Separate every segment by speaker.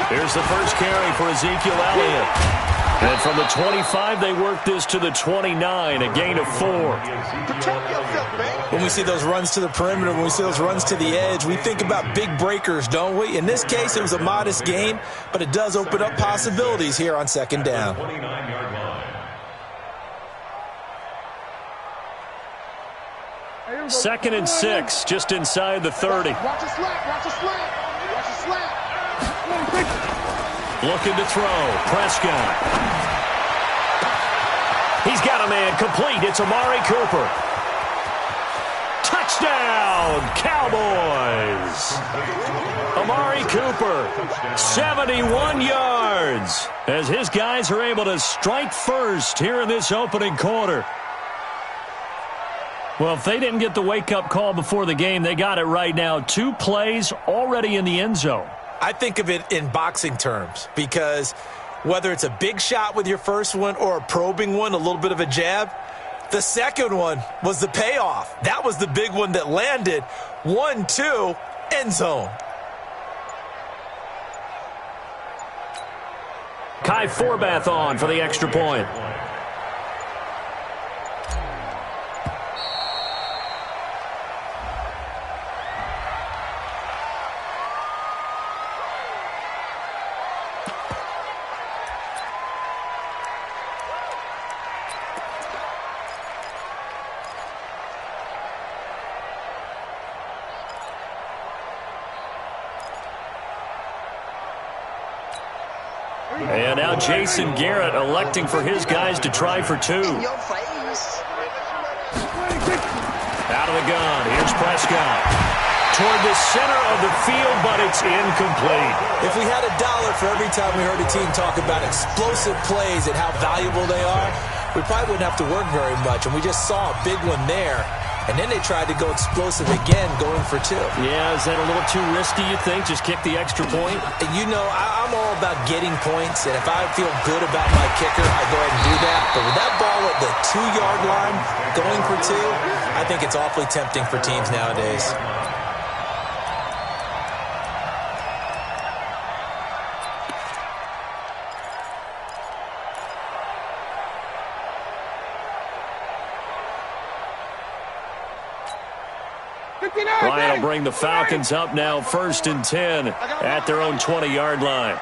Speaker 1: Here's the first carry for Ezekiel Elliott. And from the 25, they work this to the 29, a gain of 4.
Speaker 2: When we see those runs to the perimeter, when we see those runs to the edge, we think about big breakers, don't we? In this case, it was a modest gain, but it does open up possibilities here on second down.
Speaker 1: Second and 6, just inside the 30.
Speaker 3: Watch a slap, watch a slap, watch a slap.
Speaker 1: Looking to throw. Prescott. He's got a man complete. It's Amari Cooper. Touchdown, Cowboys. Amari Cooper, 71 yards, as his guys are able to strike first here in this opening quarter. Well, if they didn't get the wake-up call before the game, they got it right now. 2 plays already in the end zone.
Speaker 2: I think of it in boxing terms because whether it's a big shot with your first one or a probing one, a little bit of a jab, the second one was the payoff. That was the big one that landed. 1-2, end zone.
Speaker 1: Kai Forbath on for the extra point. And now Jason Garrett electing for his guys to try for 2. Out of the gun, here's Prescott. Toward the center of the field, but it's incomplete.
Speaker 2: If we had $1 for every time we heard a team talk about explosive plays and how valuable they are, we probably wouldn't have to work very much. And we just saw a big one there. And then they tried to go explosive again, going for 2.
Speaker 1: Yeah, is that a little too risky, you think? Just kick the extra point?
Speaker 2: You know, I'm all about getting points, and if I feel good about my kicker, I go ahead and do that. But with that ball at the 2-yard line, going for 2, I think it's awfully tempting for teams nowadays.
Speaker 1: Ryan will bring the Falcons up now, 1st and 10 at their own 20-yard line.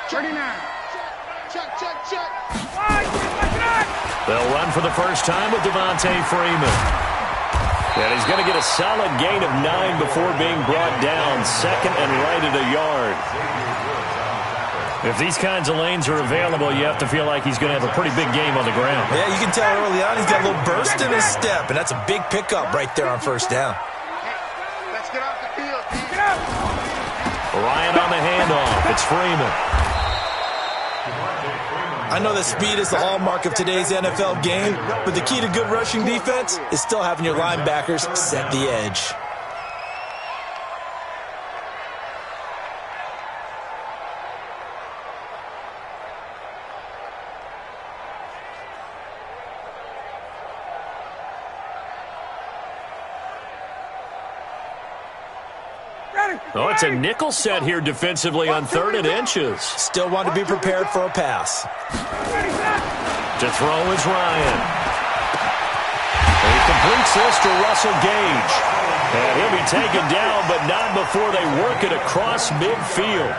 Speaker 3: 39. Check.
Speaker 1: They'll run for the first time with Devontae Freeman. And he's going to get a solid gain of 9 before being brought down, 2nd and right at a yard. If these kinds of lanes are available, you have to feel like he's going to have a pretty big game on the ground.
Speaker 2: Yeah, you can tell early on he's got a little burst in his step, and that's a big pickup right there on first down.
Speaker 3: Let's get off the field. Get up.
Speaker 1: Ryan on the handoff. It's Freeman.
Speaker 2: I know that speed is the hallmark of today's NFL game, but the key to good rushing defense is still having your linebackers set the edge.
Speaker 1: Oh, it's a nickel set here defensively on 3rd and inches.
Speaker 2: Still want to be prepared for a pass.
Speaker 1: To throw is Ryan. He completes this to Russell Gage. And he'll be taken down, but not before they work it across midfield.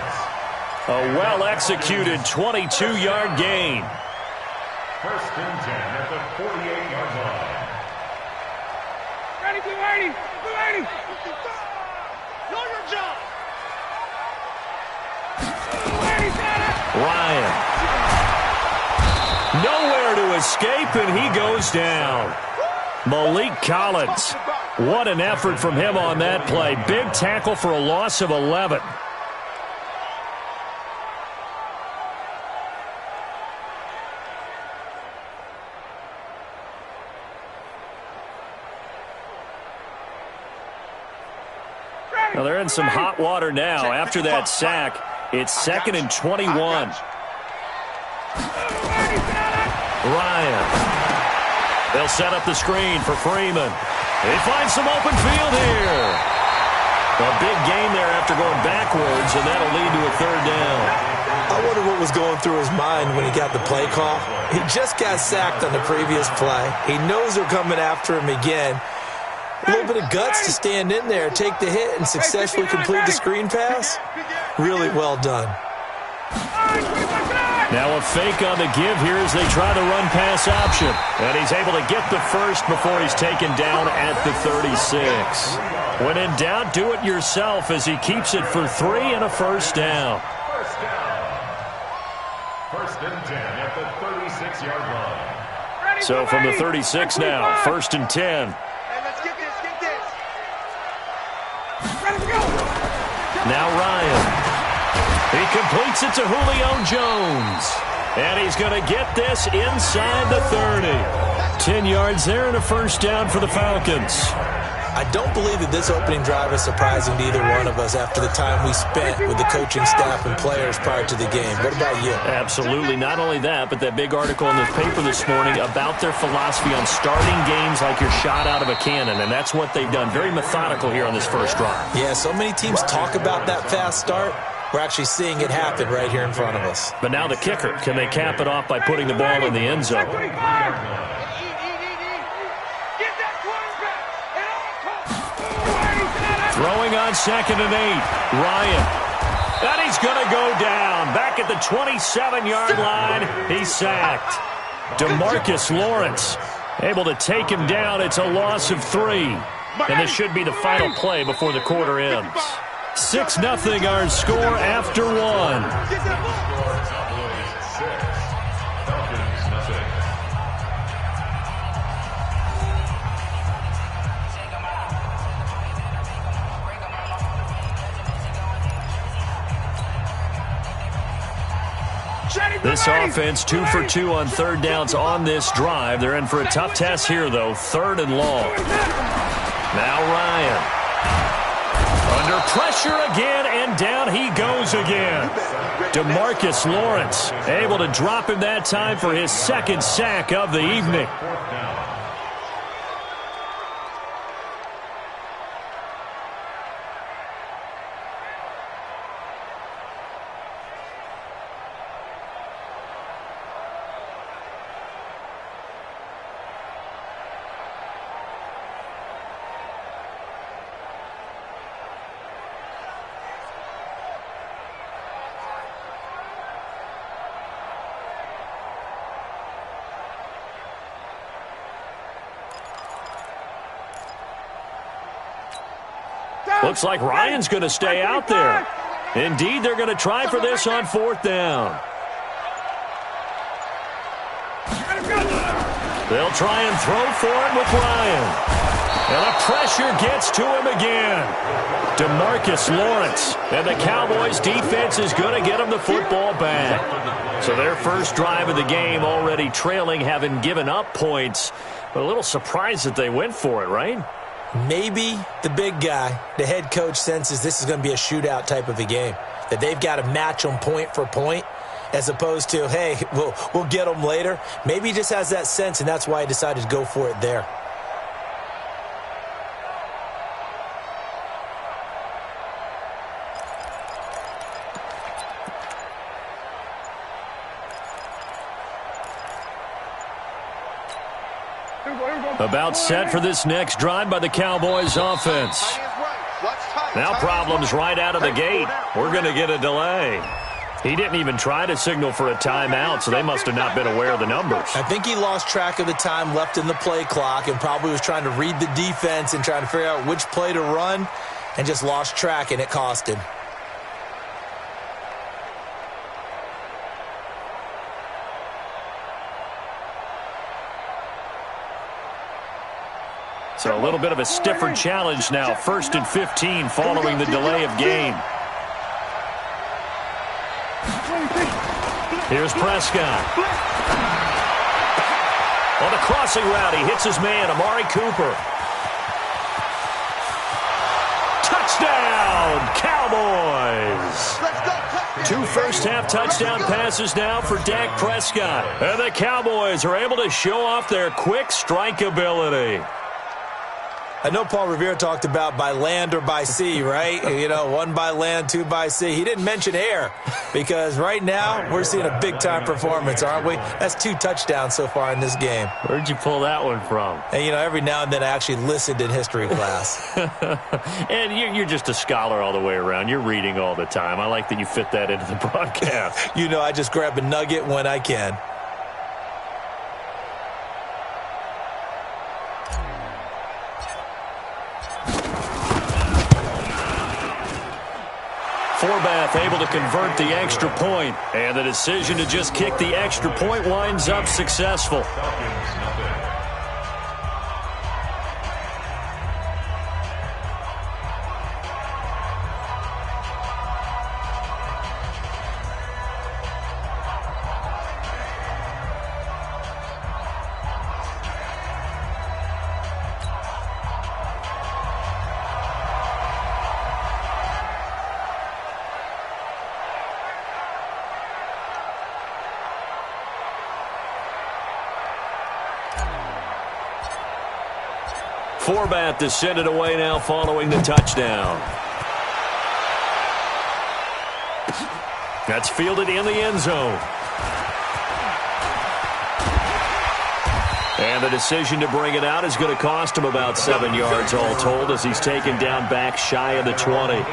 Speaker 1: A well-executed 22-yard gain.
Speaker 4: 1st and 10 at the 48-yard line.
Speaker 3: Ready, get ready. Know your job.
Speaker 1: Ryan. Nowhere to escape, and he goes down. Malik Collins. What an effort from him on that play. Big tackle for a loss of 11. Well, they're in some hot water now. After that sack, it's 2nd and 21. Ryan. They'll set up the screen for Freeman. He finds some open field here. A big gain there after going backwards, and that'll lead to a third down.
Speaker 2: I wonder what was going through his mind when he got the play call. He just got sacked on the previous play. He knows they're coming after him again. A little bit of guts to stand in there, take the hit, and successfully complete the screen pass. Really well done.
Speaker 1: Now a fake on the give here as they try the run-pass option. And he's able to get the first before he's taken down at the 36. When in doubt, do it yourself as he keeps it for 3 and a first down.
Speaker 4: First and 10 at the 36-yard line.
Speaker 1: So from the 36 now, first and 10.
Speaker 3: Let's get this. Ready to go.
Speaker 1: Now Ryan. He completes it to Julio Jones. And he's going to get this inside the 30. 10 yards there and a first down for the Falcons.
Speaker 2: I don't believe that this opening drive is surprising to either one of us after the time we spent with the coaching staff and players prior to the game. What about you?
Speaker 1: Absolutely. Not only that, but that big article in the paper this morning about their philosophy on starting games like you're shot out of a cannon, and that's what they've done. Very methodical here on this first drive.
Speaker 2: Yeah, so many teams talk about that fast start. We're actually seeing it happen right here in front of us.
Speaker 1: But now the kicker. Can they cap it off by putting the ball in the end zone? Throwing on 2nd and 8. Ryan. And he's going to go down. Back at the 27-yard line. He's sacked. DeMarcus Lawrence able to take him down. It's a loss of 3. And this should be the final play before the quarter ends. 6-0 our score after 1. This offense 2 for 2 on third downs on this drive. They're in for a tough test here, though. 3rd and long. Now Ryan. Under pressure again, and down he goes again. DeMarcus Lawrence able to drop him that time for his 2nd sack of the evening. Looks like Ryan's going to stay out there. Indeed, they're going to try for this on 4th down. They'll try and throw for it with Ryan. And the pressure gets to him again. DeMarcus Lawrence. And the Cowboys' defense is going to get him the football back. So their first drive of the game already trailing, having given up points. But a little surprised that they went for it, right?
Speaker 2: Maybe the big guy, the head coach, senses this is going to be a shootout type of a game, that they've got to match them point for point as opposed to, hey, we'll get them later. Maybe he just has that sense, and that's why he decided to go for it there.
Speaker 1: About set for this next drive by the Cowboys offense. Now problems right out of the gate. We're going to get a delay. He didn't even try to signal for a timeout, so they must have not been aware of the numbers.
Speaker 2: I think he lost track of the time left in the play clock and probably was trying to read the defense and trying to figure out which play to run and just lost track, and it cost him.
Speaker 1: So a little bit of a stiffer challenge now. 1st and 15 following the delay of game. Here's Prescott. On the crossing route, he hits his man, Amari Cooper. Touchdown, Cowboys!
Speaker 3: Let's go,
Speaker 1: 2 first-half touchdown passes now for Dak Prescott. And the Cowboys are able to show off their quick strike ability.
Speaker 2: I know Paul Revere talked about by land or by sea, right? You know, 1 by land, 2 by sea. He didn't mention air because right now we're seeing a big-time performance, aren't we? That's 2 touchdowns so far in this game.
Speaker 1: Where'd you pull that one from?
Speaker 2: And, you know, every now and then I actually listened in history class.
Speaker 1: And you're just a scholar all the way around. You're reading all the time. I like that you fit that into the broadcast.
Speaker 2: You know, I just grab a nugget when I can.
Speaker 1: Forbath able to convert the extra point, and the decision to just kick the extra point winds up successful. Forbath to send it away now following the touchdown. That's fielded in the end zone. And the decision to bring it out is going to cost him about 7 yards all told as he's taken down back shy of the 20.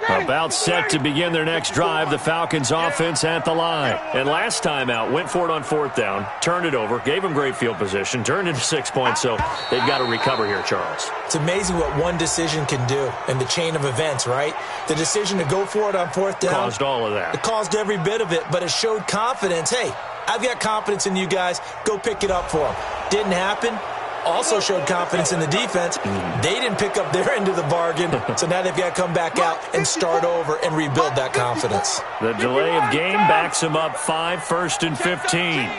Speaker 1: About set to begin their next drive, the Falcons offense at the line. And last time out, went for it on 4th down, turned it over, gave them great field position, turned into 6 points, so they've got to recover here, Charles.
Speaker 2: It's amazing what one decision can do in the chain of events, right? The decision to go for it on 4th down.
Speaker 1: Caused all of that.
Speaker 2: It caused every bit of it, but it showed confidence. Hey, I've got confidence in you guys. Go pick it up for them. Didn't happen. Also showed confidence in the defense. They didn't pick up their end of the bargain, so now they've got to come back out and start over and rebuild that confidence.
Speaker 1: The delay of game backs them up 5, 1st and 15.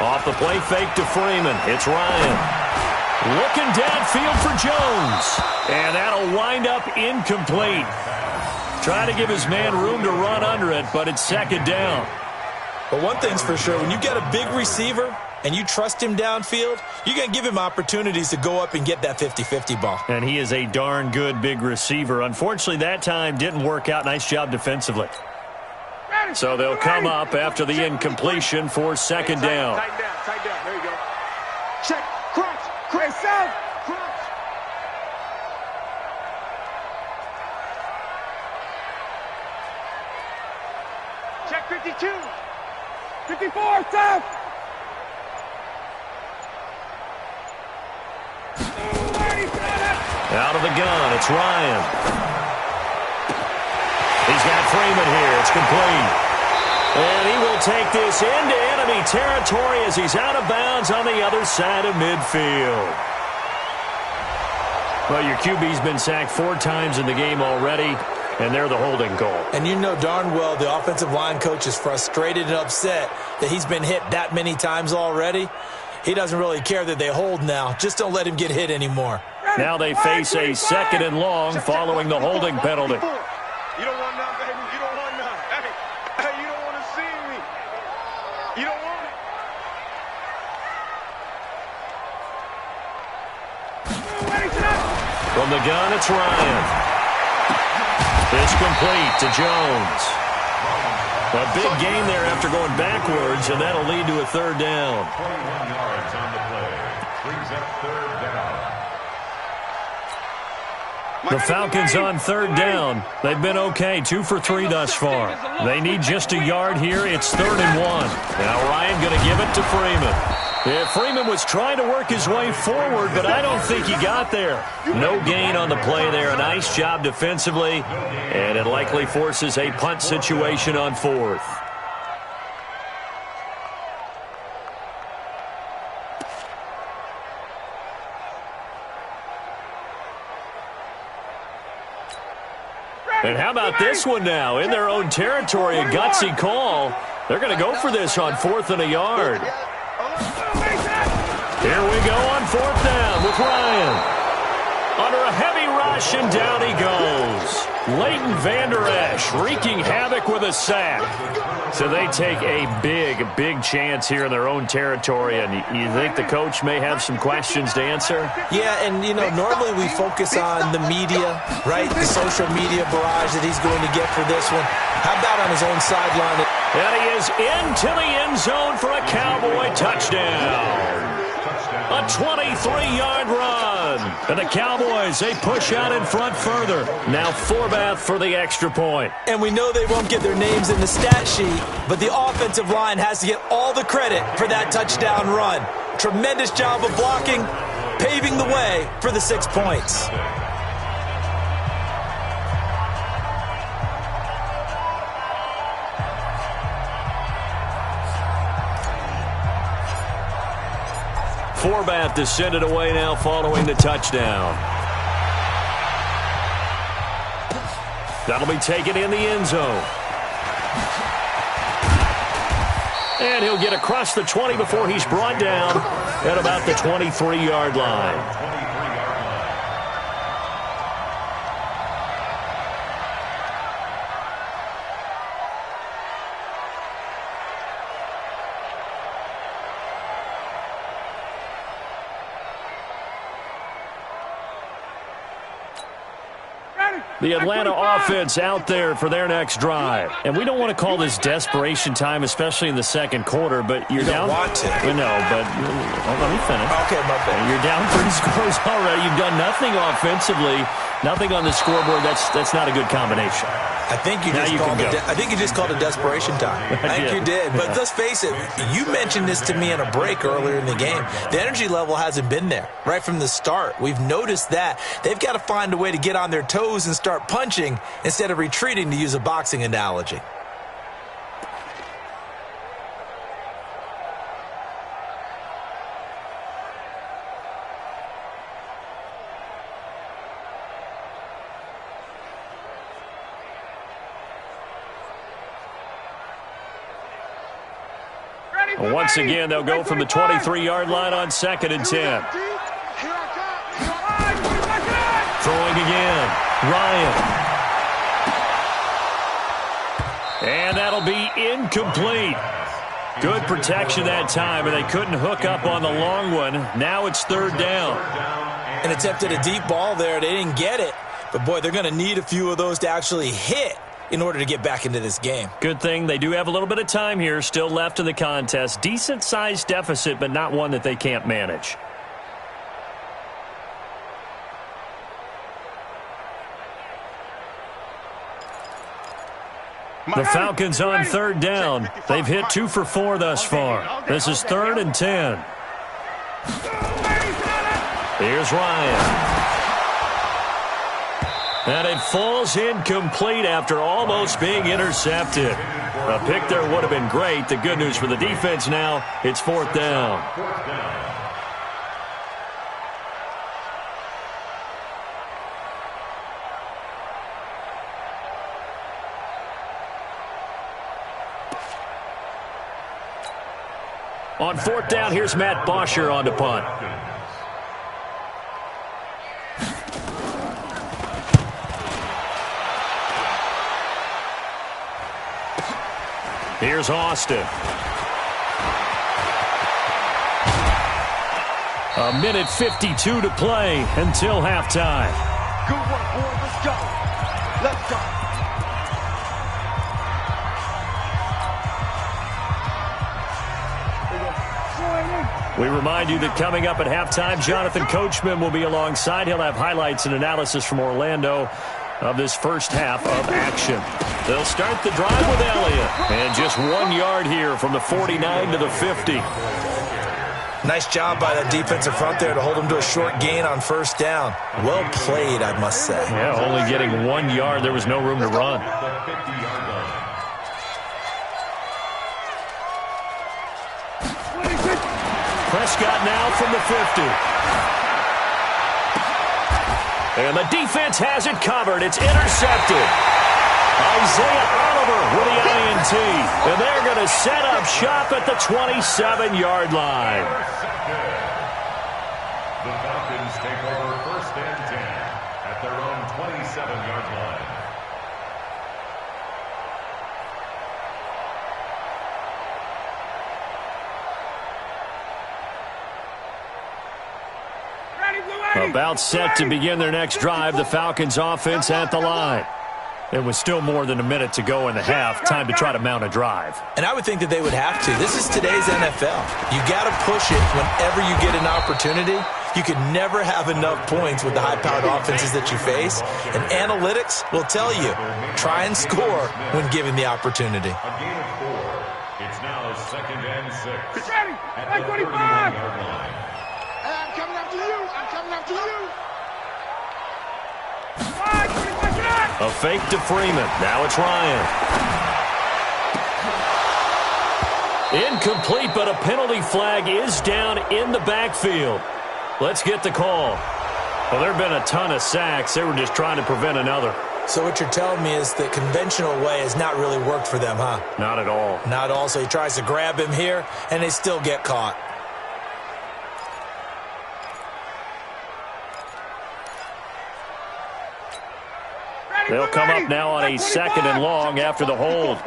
Speaker 1: Off the play fake to Freeman. It's Ryan. Looking downfield for Jones. And that'll wind up incomplete. Trying to give his man room to run under it, but it's 2nd down.
Speaker 2: But one thing's for sure, when you got a big receiver and you trust him downfield, you're going to give him opportunities to go up and get that 50-50 ball.
Speaker 1: And he is a darn good big receiver. Unfortunately, that time didn't work out. Nice job defensively. So they'll come up after the incompletion for 2nd down.
Speaker 3: Tighten down. There you go. Check. Crunch. Crunch. South. Crunch. Check 52. 54, South.
Speaker 1: Out of the gun, it's Ryan. He's got Freeman here. It's complete. And he will take this into enemy territory as he's out of bounds on the other side of midfield. Well, your QB's been sacked 4 times in the game already, and they're the holding call.
Speaker 2: And you know darn well the offensive line coach is frustrated and upset that he's been hit that many times already. He doesn't really care that they hold now. Just don't let him get hit anymore.
Speaker 1: Now they face a 2nd and long following the holding penalty.
Speaker 3: You don't want none, baby. You don't want none. Hey, you don't want to see me. You don't want it.
Speaker 1: From the gun, it's Ryan. It's complete to Jones. A big gain there after going backwards, and that'll lead to a 3rd down.
Speaker 4: 21 yards on the play. Brings up 3rd down.
Speaker 1: The Falcons on 3rd down. They've been okay, 2 for 3 thus far. They need just a yard here. It's 3rd and 1. Now Ryan going to give it to Freeman. Yeah, Freeman was trying to work his way forward, but I don't think he got there. No gain on the play there. A nice job defensively, and it likely forces a punt situation on 4th. And how about this one now? In their own territory, a gutsy call. They're going to go for this on 4th and a yard. Here we go on 4th down with Ryan. Under a heavy rush, and down he goes. Leighton Vander Esch wreaking havoc with a sack. So they take a big chance here in their own territory, and you think the coach may have some questions to answer?
Speaker 2: Yeah, and, you know, normally we focus on the media, right? The social media barrage that he's going to get for this one. How about on his own sideline?
Speaker 1: And he is into the end zone for a Cowboy touchdown. A 23-yard run. And the Cowboys, they push out in front further. Now Forbath for the extra point.
Speaker 2: And we know they won't get their names in the stat sheet, but the offensive line has to get all the credit for that touchdown run. Tremendous job of blocking, paving the way for the 6 points.
Speaker 1: Forbath descended away now following the touchdown. That'll be taken in the end zone. And he'll get across the 20 before he's brought down at about the 23-yard line. The Atlanta offense out there for their next drive. And we don't want to call this desperation time, especially in the 2nd quarter, but you're down.
Speaker 2: You don't want to.
Speaker 1: No, but let me finish.
Speaker 2: Okay, my bad.
Speaker 1: You're down 3 scores already. You've done nothing offensively, nothing on the scoreboard. That's not a good combination.
Speaker 2: I think you just called it desperation time. I think you did. But let's face it, you mentioned this to me in a break earlier in the game. The energy level hasn't been there right from the start. We've noticed that. They've got to find a way to get on their toes and start punching instead of retreating, to use a boxing analogy.
Speaker 1: Once again, they'll go from the 23-yard line on 2nd and 10. Throwing again. Ryan. And that'll be incomplete. Good protection that time, and they couldn't hook up on the long one. Now it's 3rd down.
Speaker 2: And attempted a deep ball there. They didn't get it. But, boy, they're going to need a few of those to actually hit in order to get back into this game.
Speaker 1: Good thing they do have a little bit of time here still left in the contest. Decent-sized deficit, but not one that they can't manage. The Falcons on third down. They've hit 2 for 4 thus far. This is 3rd and 10. Here's Ryan. And it falls incomplete after almost being intercepted. A pick there would have been great. The good news for the defense now, it's 4th down. On 4th down, here's Matt Bosher on to punt. Here's Austin. A minute 52 to play until halftime.
Speaker 3: Good work, boy. Let's go. Let's go.
Speaker 1: We remind you that coming up at halftime, Jonathan Coachman will be alongside. He'll have highlights and analysis from Orlando of this first half of action. They'll start the drive with Elliott. And just 1 yard here from the 49 to the 50.
Speaker 2: Nice job by the defensive front there to hold him to a short gain on 1st down. Well played, I must say.
Speaker 1: Yeah, only getting 1 yard. There was no room to run. Prescott now from the 50. And the defense has it covered. It's intercepted. Isaiah Oliver with the INT. And they're going to set up shop at the 27-yard line.
Speaker 4: The Falcons take over 1st and 10 at their own 27-yard line.
Speaker 1: About set to begin their next drive, the Falcons offense at the line. It was still more than a minute to go in the half. Time to try to mount a drive.
Speaker 2: And I would think that they would have to. This is today's NFL. You got to push it whenever you get an opportunity. You can never have enough points with the high-powered offenses that you face. And analytics will tell you, try and score when given the opportunity.
Speaker 4: A gain of 4. It's now 2nd and 6
Speaker 3: Ready.
Speaker 4: at the 31-yard line.
Speaker 3: I'm coming after you. I'm coming after you.
Speaker 1: A fake to Freeman. Now it's Ryan. Incomplete, but a penalty flag is down in the backfield. Let's get the call. Well, there have been a ton of sacks. They were just trying to prevent another.
Speaker 2: So what you're telling me is the conventional way has not really worked for them, huh?
Speaker 1: Not at all.
Speaker 2: Not at all. So he tries to grab him here, and they still get caught.
Speaker 1: They'll come up now on a 2nd and long after the hold.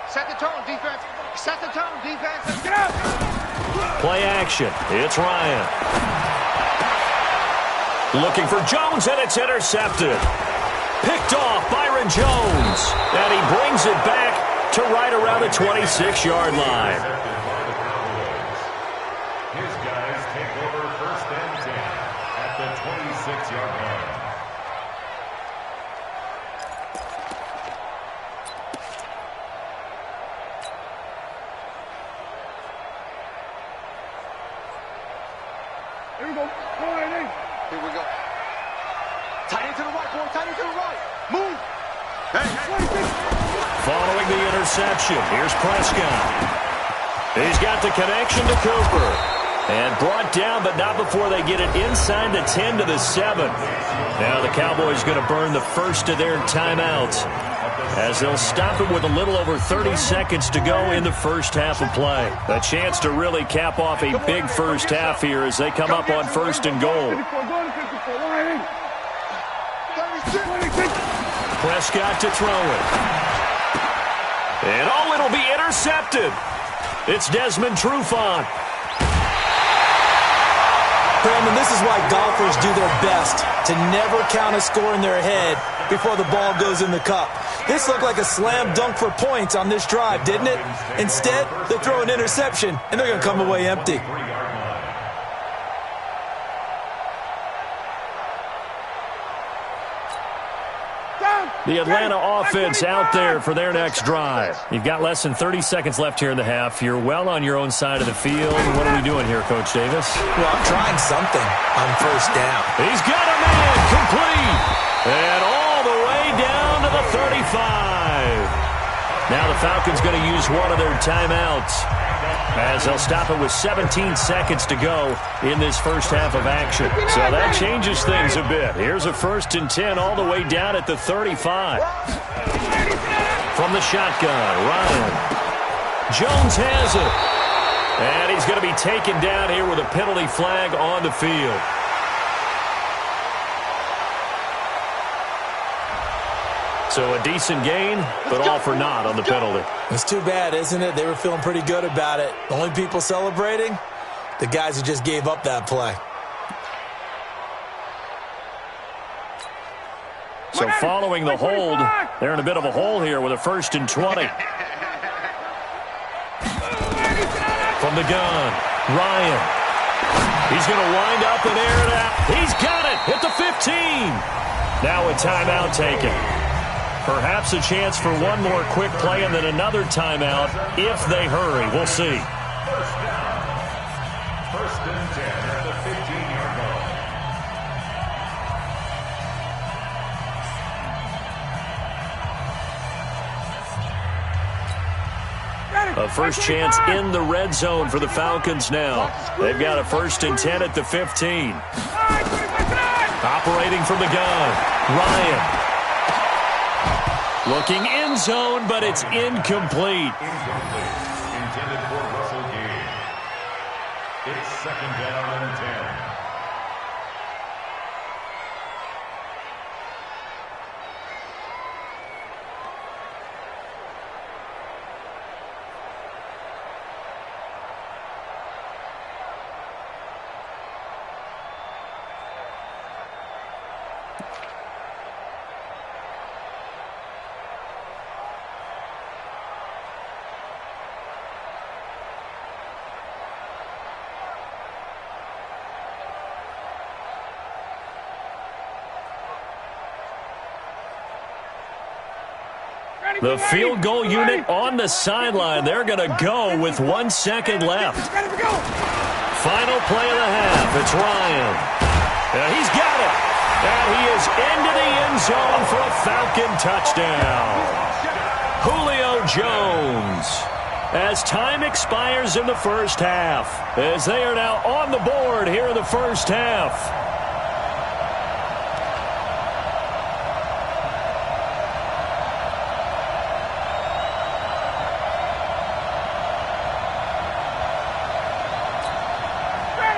Speaker 3: Set the tone, defense. Set the tone, defense. Let's get out.
Speaker 1: Play action. It's Ryan. Looking for Jones, and it's intercepted. Picked off Byron Jones. And he brings it back to right around the 26-yard line.
Speaker 4: His guys take over 1st and 10 at the 26-yard line.
Speaker 3: Here we go. Here we go. Tight end to the right, boy. Tight end to the right. Move. Hey.
Speaker 1: Following the interception, here's Prescott. He's got the connection to Cooper. And brought down, but not before they get it inside the 10 to the 7. Now the Cowboys going to burn the first of their timeouts, as they'll stop it with a little over 30 seconds to go in the first half of play. A chance to really cap off a big first half here as they come up on 1st and goal. Prescott to throw it. And it'll be intercepted. It's Desmond Trufant.
Speaker 2: Brandon, this is why golfers do their best to never count a score in their head before the ball goes in the cup. This looked like a slam dunk for points on this drive, didn't it? Instead, they throw an interception, and they're going to come away empty.
Speaker 3: Down.
Speaker 1: The Atlanta offense out there for their next drive. You've got less than 30 seconds left here in the half. You're well on your own side of the field. What are we doing here, Coach Davis?
Speaker 2: Well, I'm trying something on first down.
Speaker 1: He's got a man complete. And all the way down to the 35. Now the Falcons going to use one of their timeouts as they'll stop it with 17 seconds to go in this first half of action. So that changes things a bit. Here's a 1st and 10 all the way down at the 35. From the shotgun, Ryan. Jones has it. And he's going to be taken down here with a penalty flag on the field. So a decent gain, but all for naught on the penalty.
Speaker 2: It's too bad, isn't it? They were feeling pretty good about it. The only people celebrating, the guys who just gave up that play.
Speaker 1: So following the hold, they're in a bit of a hole here with a 1st and 20. From the gun, Ryan. He's going to wind up and air it out. He's got it at the 15. Now a timeout taken. Perhaps a chance for one more quick play and then another timeout if they hurry. We'll see.
Speaker 4: First down. 1st and 10 at the 15-yard line.
Speaker 1: A first chance in the red zone for the Falcons now. They've got a 1st and 10 at the 15. Operating from the gun, Ryan. Looking in zone, but it's incomplete.
Speaker 4: Intended for Russell Gage. It's 2nd down and 10.
Speaker 1: The field goal unit on the sideline. They're going to go with 1 second left. Final play of the half. It's Ryan. And he's got it. And he is into the end zone for a Falcon touchdown. Julio Jones. As time expires in the first half, as they are now on the board here in the first half.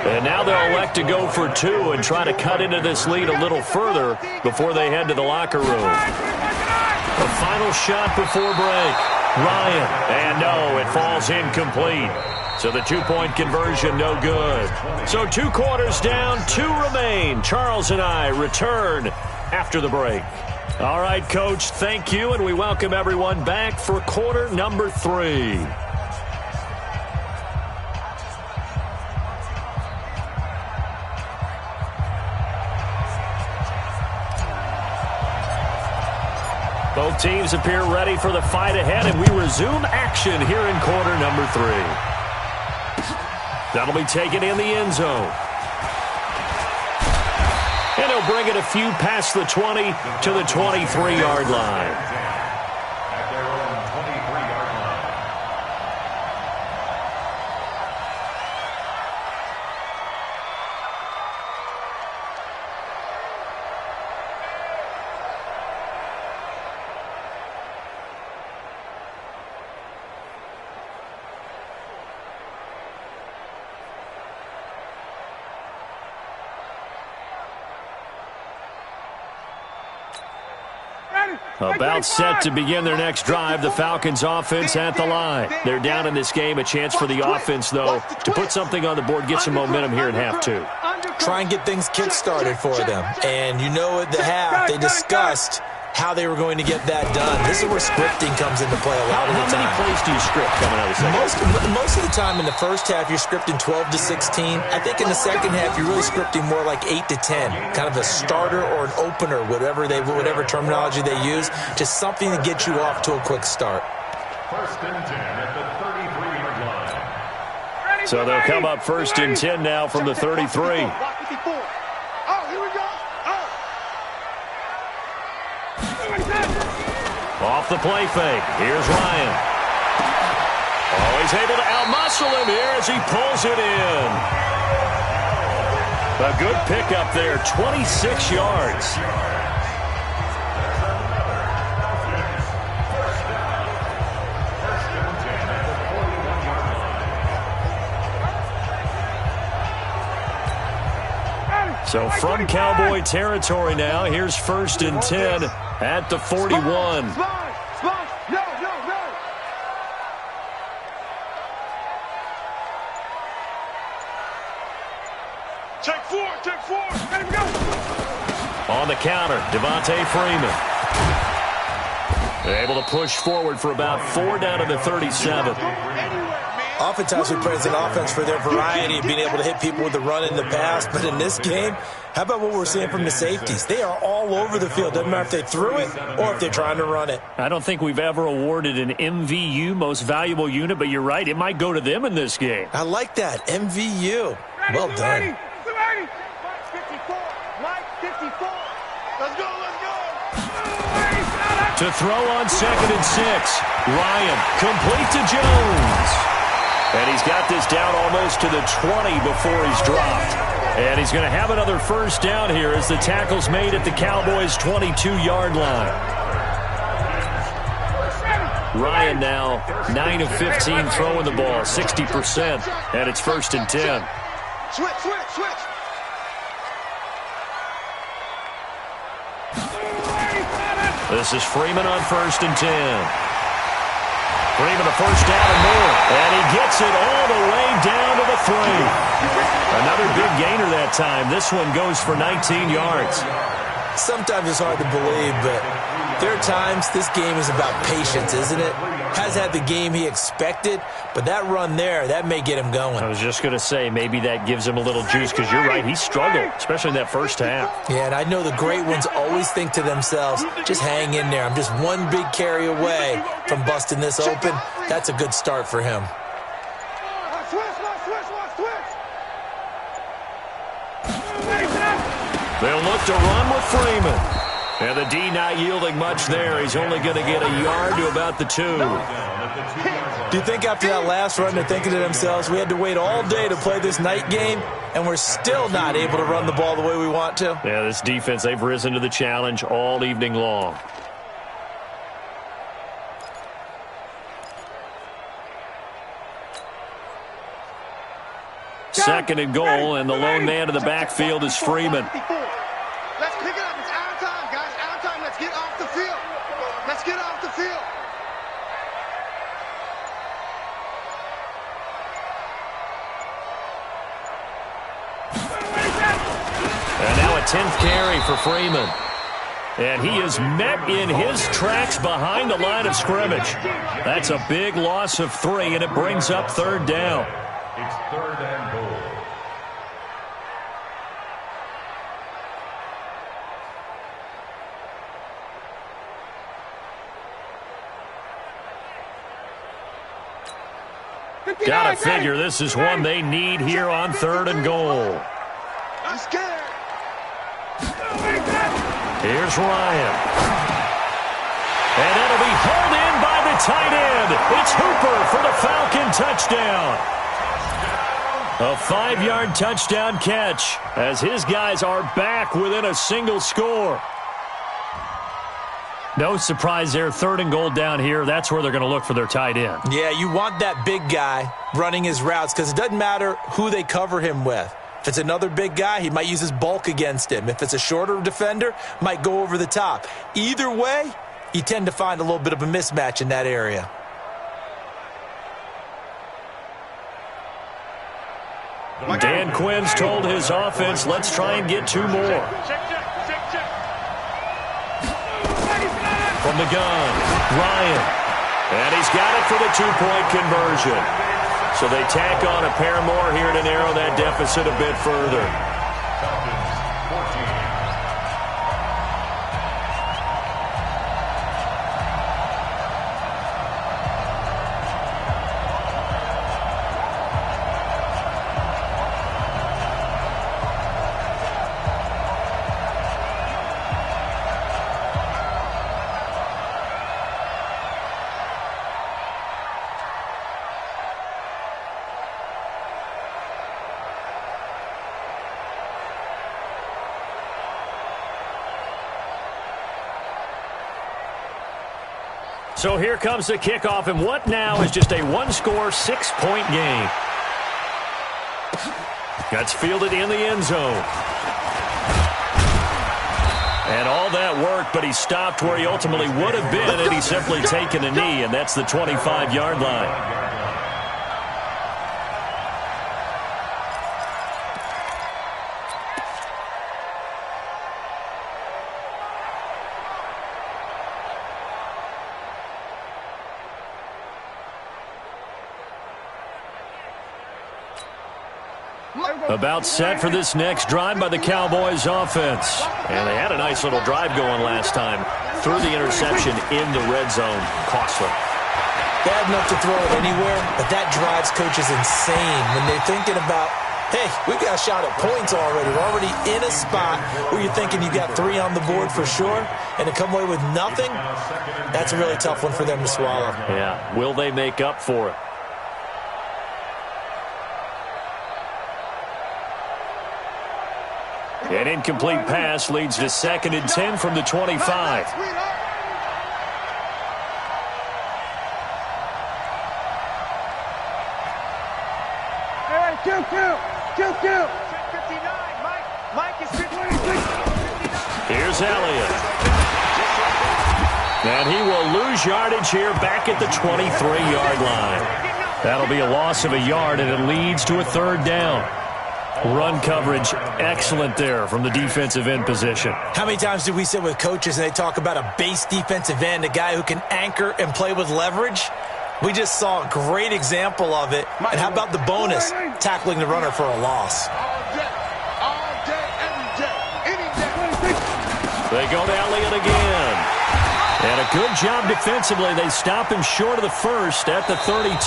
Speaker 1: And now they'll elect to go for 2 and try to cut into this lead a little further before they head to the locker room. A final shot before break. Ryan. And no, it falls incomplete. So the 2-point conversion no good. So 2 quarters down, 2 remain. Charles and I return after the break. All right, Coach, thank you, and we welcome everyone back for quarter number 3. Both teams appear ready for the fight ahead, and we resume action here in quarter number 3. That'll be taken in the end zone. And he'll bring it a few past the 20 to the 23-yard line.
Speaker 4: At their own 23-yard line.
Speaker 1: About set to begin their next drive, the Falcons offense at the line. They're down in this game. A chance for the offense, though, to put something on the board, get some momentum here in half 2.
Speaker 2: Try and get things kick-started for them. And you know at the half, they discussed how they were going to get that done. This is where scripting comes into play a lot of the time.
Speaker 1: How many plays do you script coming out of the second?
Speaker 2: Most of the time in the first half, you're scripting 12 to 16. I think in the second half, you're really scripting more like 8 to 10, kind of a starter or an opener, whatever terminology they use, just something to get you off to a quick start.
Speaker 4: First and 10 at the 33-yard line.
Speaker 1: So they'll come up first and 10 now from the 33. Off the play fake. Here's Ryan. Oh, he's able to outmuscle him here as he pulls it in. A good pickup there, 26 yards. So from Cowboy territory now, here's first and 10 at the 41.
Speaker 3: No. Take four. Let him go.
Speaker 1: On the counter, Devontae Freeman. They're able to push forward for about 4 down to the 37.
Speaker 2: Oftentimes we praise an offense for their variety of being able to hit people with the run in the pass. But in this game, how about what we're seeing from the safeties? They are all over the field. Doesn't matter if they threw it or if they're trying to run it.
Speaker 1: I don't think we've ever awarded an MVU, most valuable unit, but you're right. It might go to them in this game.
Speaker 2: I like that. MVU. Well done.
Speaker 3: Let's go.
Speaker 1: To throw on second and 6. Ryan, complete to Jones. And he's got this down almost to the 20 before he's dropped. And he's going to have another first down here as the tackle's made at the Cowboys' 22-yard line. Ryan now 9 of 15 throwing the ball, 60%, and it's first and 10.
Speaker 3: Switch.
Speaker 1: This is Freeman on first and 10. Freeman the first down and more. And he gets it all the way down to the 3. Another big gainer that time. This one goes for 19 yards.
Speaker 2: Sometimes it's hard to believe, but there are times this game is about patience, isn't it? Has had the game he expected, but that run there, that may get him going.
Speaker 1: I was just going to say, maybe that gives him a little juice, because you're right, he struggled, especially in that first half.
Speaker 2: Yeah, and I know the great ones always think to themselves, just hang in there. I'm just one big carry away from busting this open. That's a good start for him.
Speaker 1: They'll look to run with Freeman. And the D not yielding much there. He's only going to get a yard to about the 2.
Speaker 2: Do you think after that last run they're thinking to themselves, we had to wait all day to play this night game, and we're still not able to run the ball the way we want to?
Speaker 1: Yeah, this defense, they've risen to the challenge all evening long. Second and goal, and the lone man in the backfield is Freeman.
Speaker 3: Let's pick it up. It's out of time, guys. Out of time. Let's get off the field. Let's get off the field.
Speaker 1: And now a 10th carry for Freeman. And he is met in his tracks behind the line of scrimmage. That's a big loss of 3, and it brings up third down.
Speaker 4: It's third and goal.
Speaker 1: Gotta figure this is one they need here on third and goal.
Speaker 3: I'm scared.
Speaker 1: Here's Ryan. And it'll be hauled in by the tight end. It's Hooper for the Falcon touchdown. A 5-yard touchdown catch as his guys are back within a single score. No surprise there, third and goal down here. That's where they're going to look for their tight end.
Speaker 2: Yeah, you want that big guy running his routes because it doesn't matter who they cover him with. If it's another big guy, he might use his bulk against him. If it's a shorter defender, might go over the top. Either way, you tend to find a little bit of a mismatch in that area.
Speaker 1: Dan Quinn's told his offense, let's try and get 2 more.
Speaker 3: Check.
Speaker 1: From the gun, Ryan. And he's got it for the two-point conversion. So they tack on a pair more here to narrow that deficit a bit further. So here comes the kickoff, and what now is just a one-score, six-point game. That's fielded in the end zone. And all that work, but he stopped where he ultimately would have been had he simply taken a knee, and that's the 25-yard line. About set for this next drive by the Cowboys offense. And they had a nice little drive going last time. Threw the interception in the red zone. Costly.
Speaker 2: Bad enough to throw it anywhere, but that drives coaches insane when they're thinking about, hey, we've got a shot at points already. We're already in a spot where you're thinking you got 3 on the board for sure, and to come away with nothing, that's a really tough one for them to swallow.
Speaker 1: Yeah. Will they make up for it? An incomplete pass leads to 2nd and 10 from the 25. Here's Elliott. And he will lose yardage here back at the 23-yard line. That'll be a loss of a yard, and it leads to a 3rd down. Run coverage, excellent there from the defensive end position. How
Speaker 2: many times do we sit with coaches and they talk about a base defensive end, a guy who can anchor and play with leverage? We just saw a great example of it. And how about the bonus, tackling the runner for a loss?
Speaker 3: All day, every day, any day.
Speaker 1: They go to Elliott again. And a good job defensively. They stop him short of the first at the 32.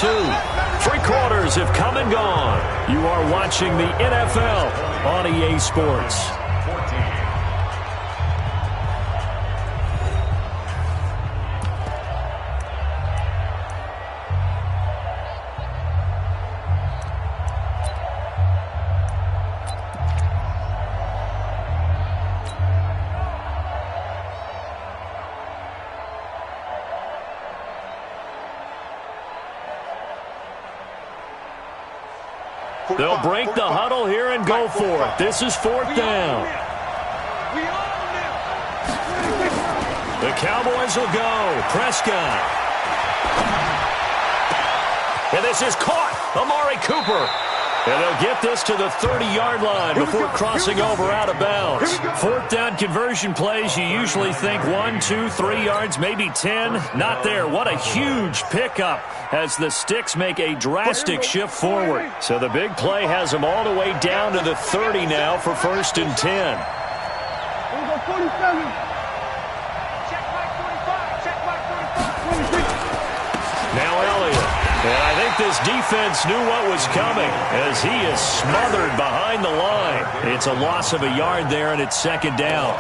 Speaker 1: 3 quarters have come and gone. You are watching the NFL on EA Sports. They'll break the huddle here and go for it. This is 4th down. The Cowboys will go. Prescott. And this is caught. Amari Cooper. And they'll get this to the 30-yard line before crossing over out of bounds. 4th down conversion plays, you usually think 1, 2, 3 yards, maybe 10. Not there. What a huge pickup as the Sticks make a drastic shift forward. So the big play has them all the way down to the 30 now for 1st and 10. Now Elliott. And I think this defense knew what was coming as he is smothered behind the line. It's a loss of a yard there, and it's 2nd down.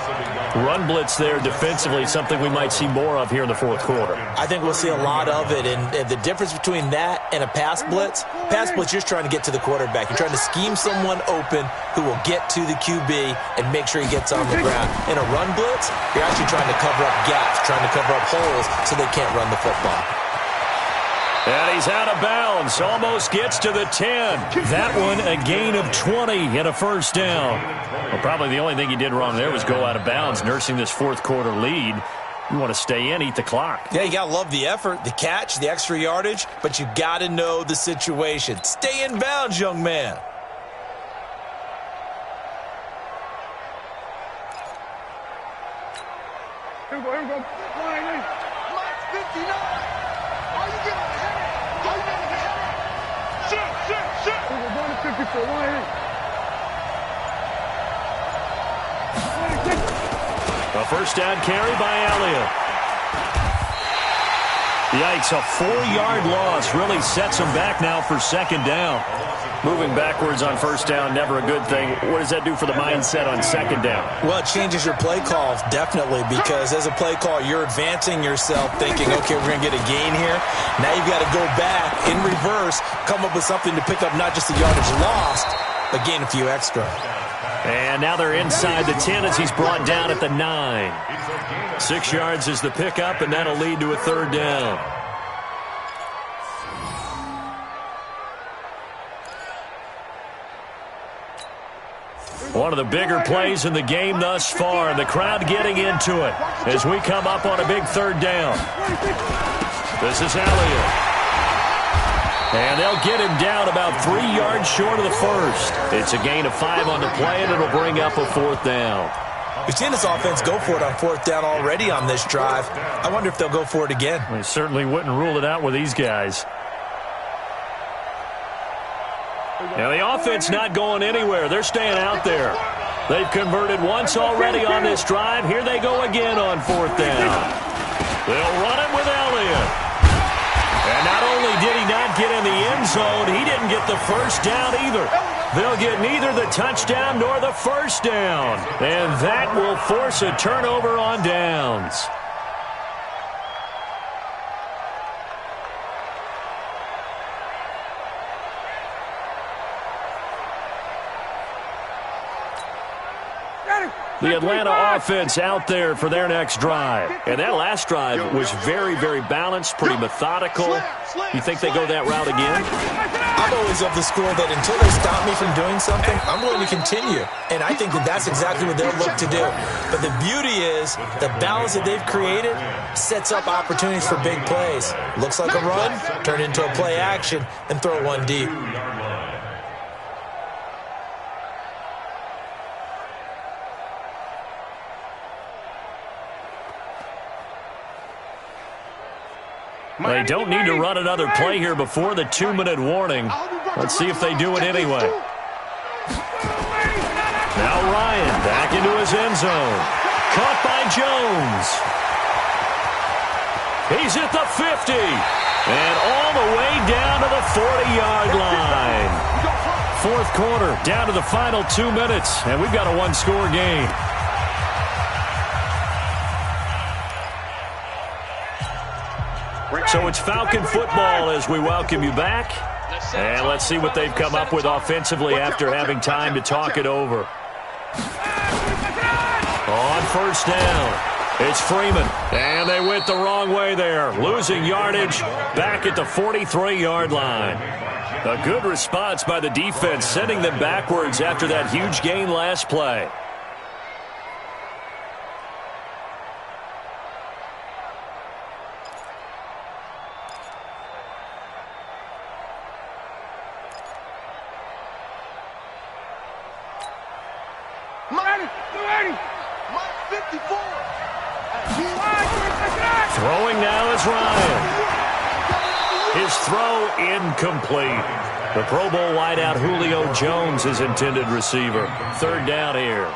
Speaker 1: Run blitz there defensively, something we might see more of here in the 4th quarter.
Speaker 2: I think we'll see a lot of it, and the difference between that and a pass blitz, you're just trying to get to the quarterback. You're trying to scheme someone open who will get to the QB and make sure he gets on the ground. In a run blitz, you're actually trying to cover up gaps, trying to cover up holes so they can't run the football.
Speaker 1: And he's out of bounds. Almost gets to the 10. That one a gain of 20 and a 1st down. Well, probably the only thing he did wrong there was go out of bounds, nursing this 4th quarter lead. You want to stay in, eat the clock.
Speaker 2: Yeah, you got to love the effort, the catch, the extra yardage, but you got to know the situation. Stay in bounds, young man.
Speaker 3: Here we go. Mike's 59. Are you getting a headache? Are you getting a headache? Shit. We're going to 54.
Speaker 1: A first down carry by Elliott. Yikes, a 4-yard loss really sets him back now for second down. Moving backwards on first down, never a good thing. What does that do for the mindset on second down?
Speaker 2: Well, it changes your play call, definitely, because as a play call, you're advancing yourself thinking, okay, we're going to get a gain here. Now you've got to go back in reverse, come up with something to pick up not just the yardage lost, but gain a few extra.
Speaker 1: And now they're inside the 10 as he's brought down at the 9. 6 yards is the pickup, and that'll lead to a third down. One of the bigger plays in the game thus far, and the crowd getting into it as we come up on a big third down. This is Elliott. And they'll get him down about 3 yards short of the first. It's a gain of 5 on the play, and it'll bring up a fourth down.
Speaker 2: We've seen this offense go for it on fourth down already on this drive. I wonder if they'll go for it again.
Speaker 1: They certainly wouldn't rule it out with these guys. Now, the offense not going anywhere. They're staying out there. They've converted once already on this drive. Here they go again on fourth down. They'll run it with Elliott. And not only did he not get in the end zone, he didn't get the first down either. They'll get neither the touchdown nor the first down. And that will force a turnover on downs. The Atlanta offense out there for their next drive. And that last drive was very, very balanced, pretty methodical. You think they go that route again?
Speaker 2: I'm always of the school that until they stop me from doing something, I'm going to continue. And I think that that's exactly what they'll look to do. But the beauty is the balance that they've created sets up opportunities for big plays. Looks like a run, turn into a play action, and throw one deep.
Speaker 1: They don't need to run another play here before the 2-minute warning. Let's see if they do it anyway. Now Ryan back into his end zone. Caught by Jones. He's at the 50. And all the way down to the 40-yard line. Fourth quarter, down to the final 2 minutes. And we've got a one-score game. So it's Falcon football as we welcome you back. And let's see what they've come up with offensively after having time to talk it over. On first down, it's Freeman. And they went the wrong way there. Losing yardage back at the 43-yard line. A good response by the defense, sending them backwards after that huge gain last play. Throwing now is Ryan. His throw incomplete. The Pro Bowl wideout Julio Jones is intended receiver. Third down here.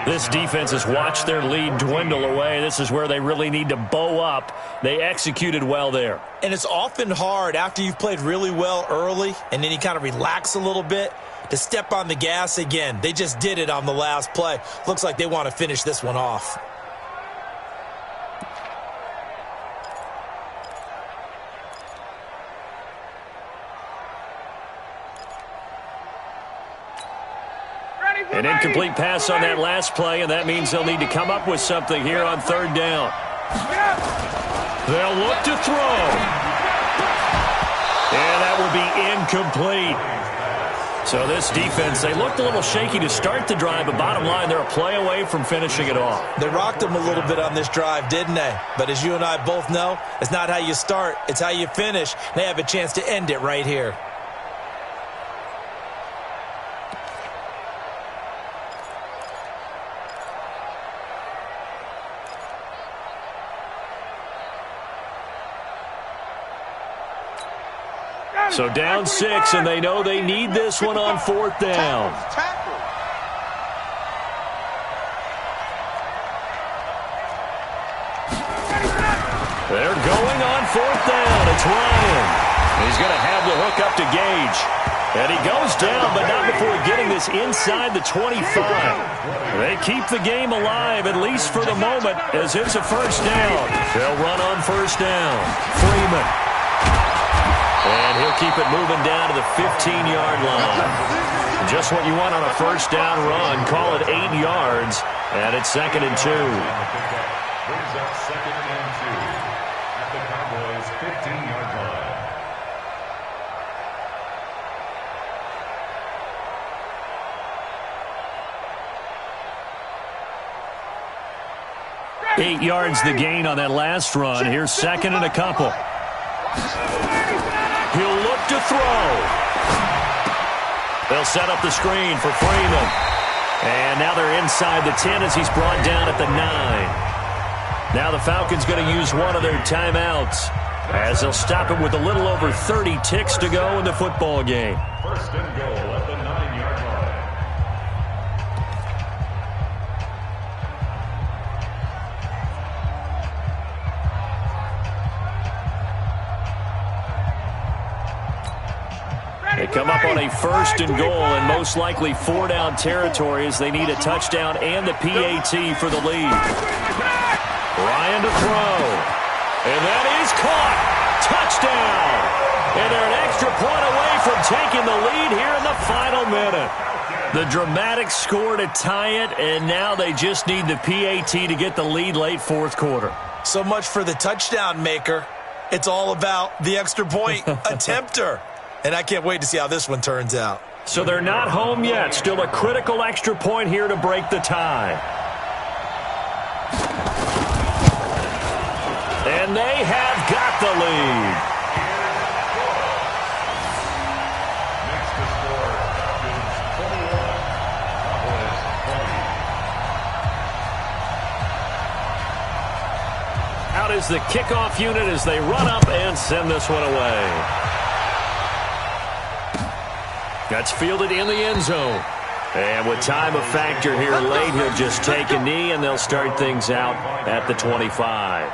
Speaker 1: This defense has watched their lead dwindle away. This is where they really need to bow up. They executed well there.
Speaker 2: And it's often hard after you've played really well early and then you kind of relax a little bit to step on the gas again. They just did it on the last play. Looks like they want to finish this one off.
Speaker 1: An incomplete pass on that last play, and that means they'll need to come up with something here on third down. They'll look to throw. And that will be incomplete. So this defense, they looked a little shaky to start the drive, but bottom line, they're a play away from finishing it off.
Speaker 2: They rocked them a little bit on this drive, didn't they? But as you and I both know, it's not how you start, it's how you finish. They have a chance to end it right here.
Speaker 1: So down 6, and they know they need this one on 4th down. They're going on 4th down. It's Ryan. He's going to have the hook up to Gage. And he goes down, but not before getting this inside the 25. They keep the game alive, at least for the moment, as it's a 1st down. They'll run on 1st down. Freeman. And he'll keep it moving down to the 15-yard line. Just what you want on a 1st down run. Call it 8 yards, and it's 2nd and 2.
Speaker 4: Brings up 2nd and 2 at the Cowboys' 15-yard line.
Speaker 1: 8 yards the gain on that last run. Here's 2nd and a couple. He'll look to throw. They'll set up the screen for Freeman. And now they're inside the 10 as he's brought down at the 9. Now the Falcons going to use one of their timeouts as they'll stop it with a little over 30 ticks to go in the football game.
Speaker 4: 1st and goal at the 9-yard line.
Speaker 1: They come up on a 1st and goal and most likely 4-down territory as they need a touchdown and the PAT for the lead. Ryan to throw. And that is caught. Touchdown. And they're an extra point away from taking the lead here in the final minute. The dramatic score to tie it, and now they just need the PAT to get the lead late 4th quarter.
Speaker 2: So much for the touchdown maker. It's all about the extra point attempter. And I can't wait to see how this one turns out.
Speaker 1: So they're not home yet. Still a critical extra point here to break the tie. And they have got the lead.
Speaker 4: Next to score, Falcons 21, Cowboys 20.
Speaker 1: Out is the kickoff unit as they run up and send this one away. That's fielded in the end zone. And with time a factor here late, he'll just take a knee, and they'll start things out at the 25.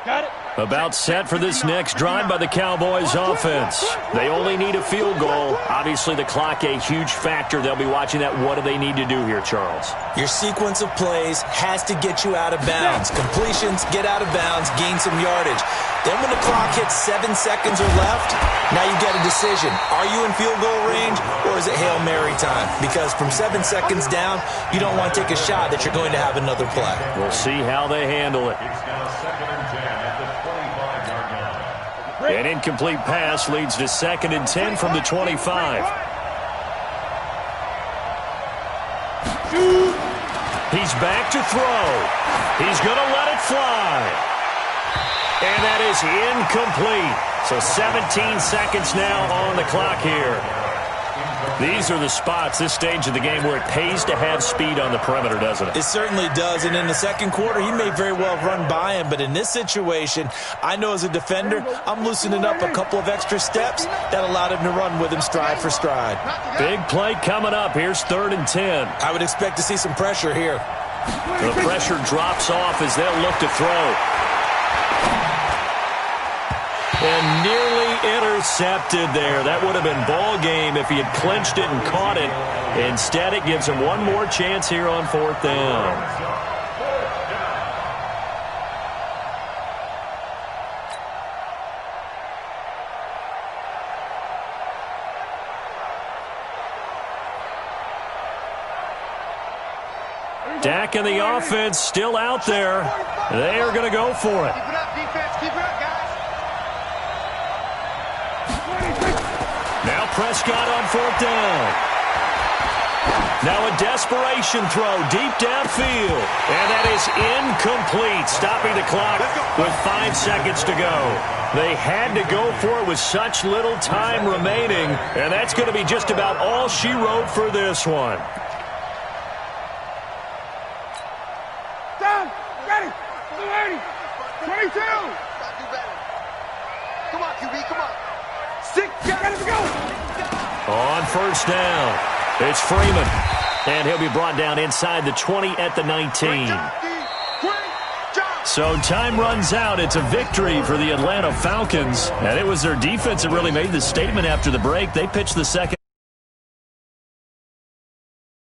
Speaker 3: Got it.
Speaker 1: About set for this next drive by the Cowboys offense. They only need a field goal. Obviously, the clock a huge factor. They'll be watching that. What do they need to do here, Charles?
Speaker 2: Your sequence of plays has to get you out of bounds. Completions, get out of bounds, gain some yardage. Then when the clock hits 7 seconds or left, now you get a decision. Are you in field goal range, or is it Hail Mary time? Because from 7 seconds down, you don't want to take a shot that you're going to have another play.
Speaker 1: We'll see how they handle it.
Speaker 4: It's now 2nd and 10 at the 25-yard line.
Speaker 1: An incomplete pass leads to 2nd and 10 from the 25. He's back to throw. He's going to let it fly. And that is incomplete. So 17 seconds now on the clock here. These are the spots, this stage of the game, where it pays to have speed on the perimeter, doesn't it?
Speaker 2: It certainly does. And in the second quarter, he may very well run by him. But in this situation, I know as a defender, I'm loosening up a couple of extra steps that allowed him to run with him stride for stride.
Speaker 1: Big play coming up. Here's 3rd and 10.
Speaker 2: I would expect to see some pressure here.
Speaker 1: The pressure drops off as they'll look to throw. And nearly intercepted there. That would have been ball game if he had clinched it and caught it. Instead, it gives him one more chance here on 4th down. Dak and the offense still out there. They are going to go for it.
Speaker 3: Keep it up, defense. Keep it up, guys.
Speaker 1: Now Prescott on 4th down. Now a desperation throw deep downfield. And that is incomplete, stopping the clock with 5 seconds to go. They had to go for it with such little time remaining, and that's going to be just about all she wrote for this one.
Speaker 3: Down, ready, 22. Come on, QB, come on. 6, ready to go.
Speaker 1: On first down, it's Freeman. And he'll be brought down inside the 20 at the 19. So time runs out. It's a victory for the Atlanta Falcons. And it was their defense that really made the statement after the break. They pitched the second.